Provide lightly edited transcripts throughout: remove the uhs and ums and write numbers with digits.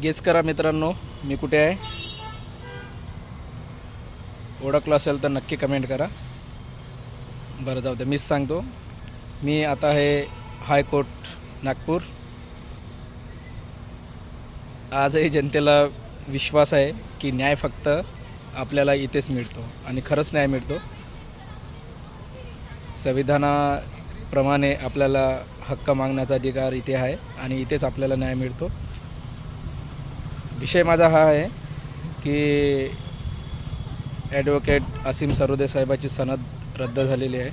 Guess करा मित्रांनो, मी कुठे आहे. ओळखलं असेल तर नक्की कमेंट करा. बरं जाऊ दे, मीच सांगतो. मी आता आहे हायकोर्ट नागपूर. आजही जनतेला विश्वास आहे की न्याय फक्त आपल्याला इथेच मिळतो आणि खरंच न्याय मिळतो. संविधानाप्रमाणे आपल्याला हक्क मागण्याचा अधिकार इथे आहे आणि इथेच आपल्याला न्याय मिळतो. विषय माझा हा आहे की ॲडव्होकेट असीम सरोदे साहेबाची सनद रद्द झालेली आहे.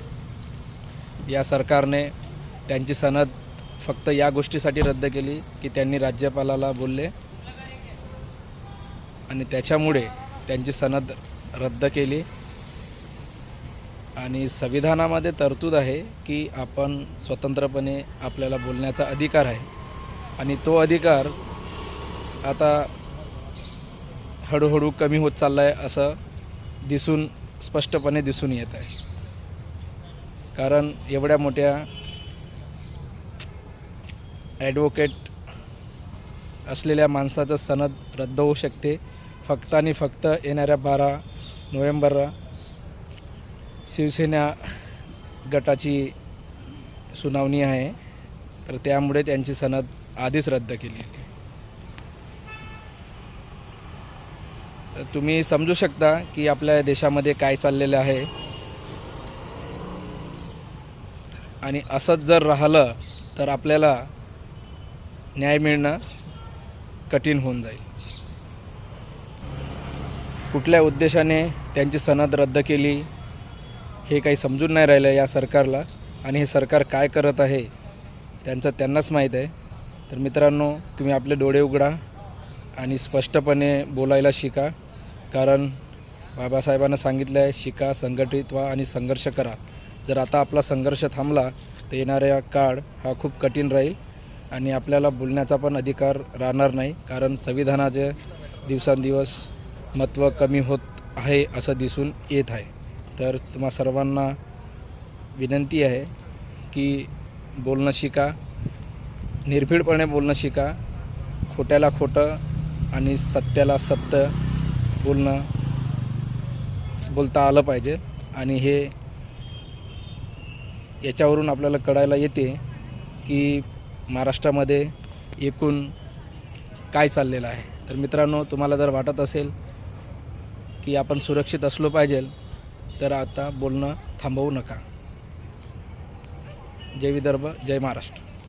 या सरकारने त्यांची सनद फक्त या गोष्टीसाठी रद्द केली की त्यांनी राज्यपालाला बोलले आणि त्याच्यामुळे त्यांची सनद रद्द केली. आणि संविधानामध्ये तरतूद आहे की आपण स्वतंत्रपणे आपल्याला बोलण्याचा अधिकार आहे आणि तो अधिकार आता हळूहळू कमी होत चालला आहे असं स्पष्टपणे दिसून येत आहे. कारण एवढ्या मोठ्या ॲडव्होकेट असलेल्या माणसाचं सनद रद्द होऊ शकते फक्त आणि फक्त येणाऱ्या 12 नोव्हेंबरला शिवसेना गटाची सुनावणी आहे. तर त्यामुळे त्यांची सनद आधीच रद्द केली. तर तुम्ही समजू शकता की आपल्या देशामध्ये काय चाललेलं आहे. आणि असंच जर राहिलं तर आपल्याला न्याय मिळणं कठीण होऊन जाईल. कुठल्या उद्देशाने त्यांची सनद रद्द केली हे काही समजून नाही राहिलं या सरकारला. आणि हे सरकार काय करत आहे त्यांनाच माहीत आहे. तर मित्रांनो, तुम्ही आपले डोळे उघडा आणि स्पष्टपणे बोलायला शिका. कारण बाबासाहेबांना सांगितलं आहे, शिका, संघटित व्हा आणि संघर्ष करा. जर आता आपला संघर्ष थांबला तर येणाऱ्या काळ हा खूप कठीण राहील आणि आपल्याला बोलण्याचा पण अधिकार राहणार नाही. कारण संविधानाचे दिवसांदिवस महत्त्व कमी होत आहे असं दिसून येत आहे. तर तुम्हा सर्वांना विनंती आहे की बोलणं शिका, निर्भीडपणे बोलणं शिका. खोट्याला खोटं आणि सत्याला सत्य बोलता आलं पाहिजे. आणि हे याच्यावरून आपल्याला कळायला येते की महाराष्ट्रामध्ये एकूण काय चाललेलं आहे. तर मित्रांनो, तुम्हाला जर वाटत असेल की आपण सुरक्षित असलो पाहिजे तर आता बोलणं थांबवू नका. जय विदर्भ, जय महाराष्ट्र.